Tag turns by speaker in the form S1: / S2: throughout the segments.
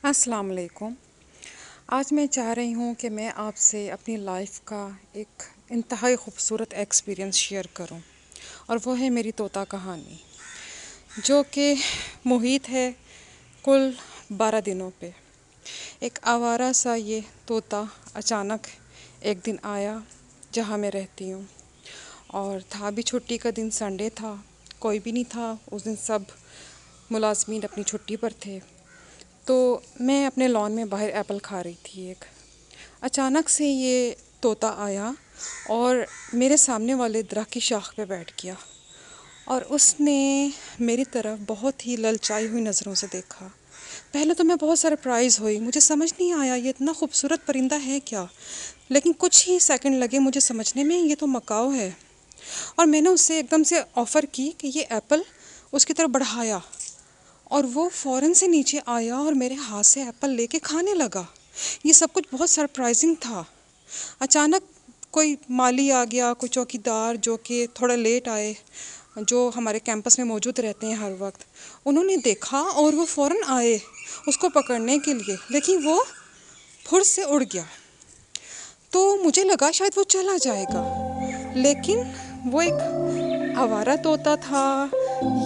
S1: السلام علیکم۔ آج میں چاہ رہی ہوں کہ میں آپ سے اپنی لائف کا ایک انتہائی خوبصورت ایکسپیرینس شیئر کروں، اور وہ ہے میری طوطا کہانی، جو کہ محیط ہے کل 12 دنوں پہ۔ ایک آوارہ سا یہ طوطا اچانک ایک دن آیا جہاں میں رہتی ہوں، اور تھا بھی چھٹی کا دن، سنڈے تھا، کوئی بھی نہیں تھا اس دن، سب ملازمین اپنی چھٹی پر تھے۔ تو میں اپنے لان میں باہر ایپل کھا رہی تھی، ایک اچانک سے یہ طوطا آیا اور میرے سامنے والے درخت کی شاخ پہ بیٹھ گیا، اور اس نے میری طرف بہت ہی للچائی ہوئی نظروں سے دیکھا۔ پہلے تو میں بہت سرپرائز ہوئی، مجھے سمجھ نہیں آیا یہ اتنا خوبصورت پرندہ ہے کیا، لیکن کچھ ہی سیکنڈ لگے مجھے سمجھنے میں، یہ تو مکاؤ ہے۔ اور میں نے اس سے ایک دم سے آفر کی کہ یہ ایپل اس کی طرف بڑھایا، اور وہ فوراً سے نیچے آیا اور میرے ہاتھ سے ایپل لے کے کھانے لگا۔ یہ سب کچھ بہت سرپرائزنگ تھا۔ اچانک کوئی مالی آ گیا، کوئی چوکیدار جو کہ تھوڑا لیٹ آئے، جو ہمارے کیمپس میں موجود رہتے ہیں ہر وقت، انہوں نے دیکھا اور وہ فوراً آئے اس کو پکڑنے کے لیے، لیکن وہ پھر سے اڑ گیا۔ تو مجھے لگا شاید وہ چلا جائے گا، لیکن وہ ایک آوارہ طوطا تھا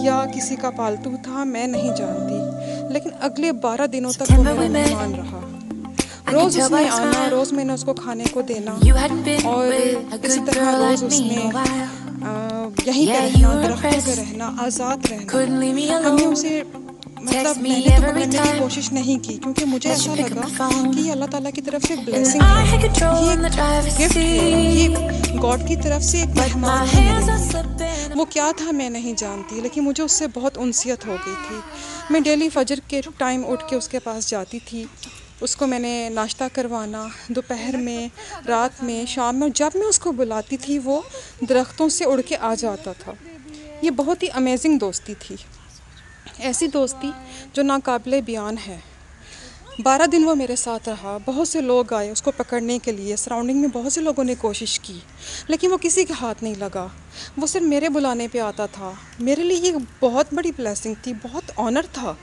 S1: یا کسی کا پالتو تھا، میں نہیں جانتی، لیکن اگلے 12 دنوں تک وہ میرا مہمان رہا۔ روز اس نے آنا، روز میں نے اس کو کھانے کو دینا، اور اسی طرح روز اس نے یہیں پہ رہنا، درختوں پہ رہنا، آزاد رہنا۔ ہم نے اسے میں نے تو پکڑنے کی کوشش نہیں کی، کیونکہ مجھے ایسا لگا کہ یہ اللہ تعالیٰ کی طرف سے ایک بلیسنگ ہے، یہ ایک گفٹ ہے، یہ گاڈ کی طرف سے ایک مہمان ہے میرے لیے۔ وہ کیا تھا میں نہیں جانتی، لیکن مجھے اس سے بہت انسیت ہو گئی تھی۔ میں ڈیلی فجر کے ٹائم اٹھ کے اس کے پاس جاتی تھی، اس کو میں نے ناشتہ کروانا، دوپہر میں، رات میں، شام میں، جب میں اس کو بلاتی تھی وہ درختوں سے اڑ کے آ جاتا تھا۔ یہ بہت ہی امیزنگ دوستی تھی، ایسی دوستی جو ناقابل بیان ہے۔ 12 دن وہ میرے ساتھ رہا، بہت سے لوگ آئے اس کو پکڑنے کے لیے، سراؤنڈنگ میں بہت سے لوگوں نے کوشش کی، لیکن وہ کسی کے ہاتھ نہیں لگا۔ وہ صرف میرے بلانے پہ آتا تھا۔ میرے لیے یہ بہت بڑی بلیسنگ تھی، بہت آنر تھا۔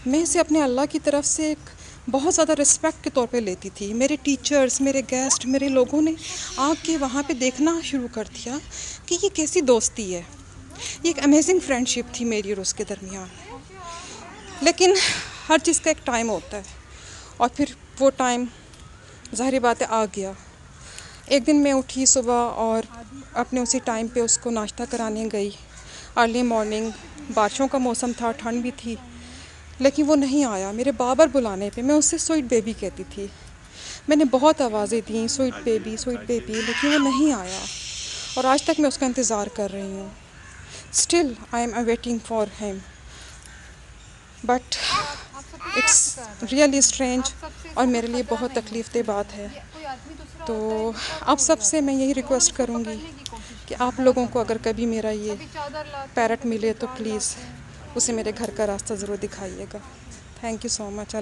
S1: میں اسے اپنے اللہ کی طرف سے ایک بہت زیادہ رسپیکٹ کے طور پہ لیتی تھی۔ میرے ٹیچرز، میرے گیسٹ، میرے لوگوں نے آ کے وہاں پہ دیکھنا شروع کر دیا کہ یہ کیسی دوستی ہے۔ یہ ایک امیزنگ فرینڈشپ تھی میری اور اس کے درمیان۔ لیکن ہر چیز کا ایک ٹائم ہوتا ہے، اور پھر وہ ٹائم ظاہری بات ہے آ گیا۔ ایک دن میں اٹھی صبح اور اپنے اسی ٹائم پہ اس کو ناشتہ کرانے گئی، ارلی مارننگ، بارشوں کا موسم تھا، ٹھنڈ بھی تھی، لیکن وہ نہیں آیا۔ میرے بابر بلانے پہ، میں اس سے سویٹ بیبی کہتی تھی، میں نے بہت آوازیں دیں، سویٹ بیبی، سویٹ بیبی، لیکن وہ نہیں آیا، اور آج تک میں اس کا انتظار کر رہی ہوں۔ Still I am waiting for him, but it's really strange, اور میرے لیے بہت تکلیف دہ بات ہے۔ تو آپ سب سے میں یہی ریکویسٹ کروں گی کہ آپ لوگوں کو اگر کبھی میرا یہ پیرٹ ملے تو پلیز اسے میرے گھر کا راستہ ضرور دکھائیے گا۔ Thank you so much.